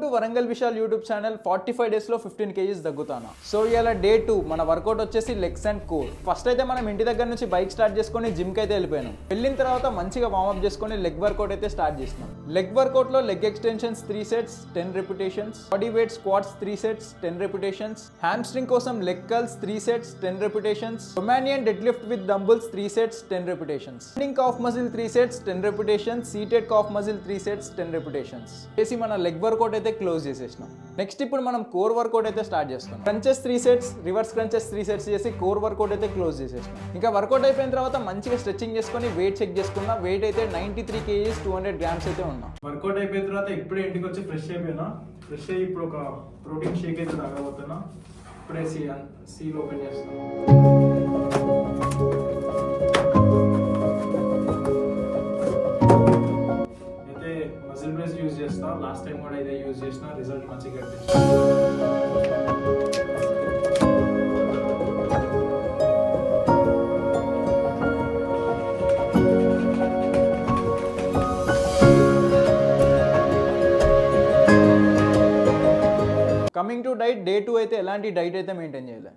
To Warangal Vishal YouTube channel 45 days లో 15 kgs తగ్గుతాను. So ఇవాళ day 2 మన వర్కౌట్ వచ్చేసి లెగ్స్ అండ్ కోర్. ఫస్ట్ అయితే మనం ఇంటి దగ్గర నుంచి బైక్ స్టార్ట్ చేసుకొని జిమ్ కి అయితే వెళ్ళిపోయాను. వెళ్ళిన తర్వాత మంచిగా వార్మప్ చేసుకొని లెగ్ వర్కౌట్ అయితే స్టార్ట్ చేసినాం. లెగ్ వర్కౌట్ లో leg extensions 3 sets 10 repetitions, body weight squats 3 sets 10 repetitions, hamstring కోసం leg curls 3 sets 10 repetitions, Romanian dead lift with dumbbells 3 sets 10 repetitions, spring calf muscle 3 sets 10 repetitions, seated calf muscle 3 sets 10 repetitions చేసి మన లెగ్ work out అయితే close చేసేసినాం. Next ఇప్పుడు మనం core workout అయితే start చేస్తాం. Crunches 3 sets, reverse crunches 3 sets చేసి కోర్ వర్కౌట్ అయితే క్లోజ్ చేసేసినాం. ఇంకా వర్కౌట్ అయిపోయిన తర్వాత మంచిగా స్ట్రెచింగ్ చేసుకొని వెయిట్ చెక్ చేసుకున్నా. వెయిట్ అయితే 93 kgs 200 grams అయితే ఉన్నా. వర్కౌట్ అయిపోయిన తర్వాత ఇప్పుడే ఇంటికి వచ్చి ఫ్రెష్ అయిపోయినా. ఫ్రెష్ అయ్యి ఇప్పుడు ఒక ప్రోటీన్ షేక్ అయితే తాగబోతున్నా. ఇప్పుడే సీల్ ఓపెన్ చేస్తాను. అయితే మజిల్ బ్రేస్ యూజ్ చేస్తా. లాస్ట్ టైం కూడా ఇదే యూజ్ చేసిన, రిజల్ట్ మంచిగా కమింగ్ టు డైట్, డే 2 అయితే ఎలాంటి డైట్ అయితే మెయింటైన్ చేయలేదు.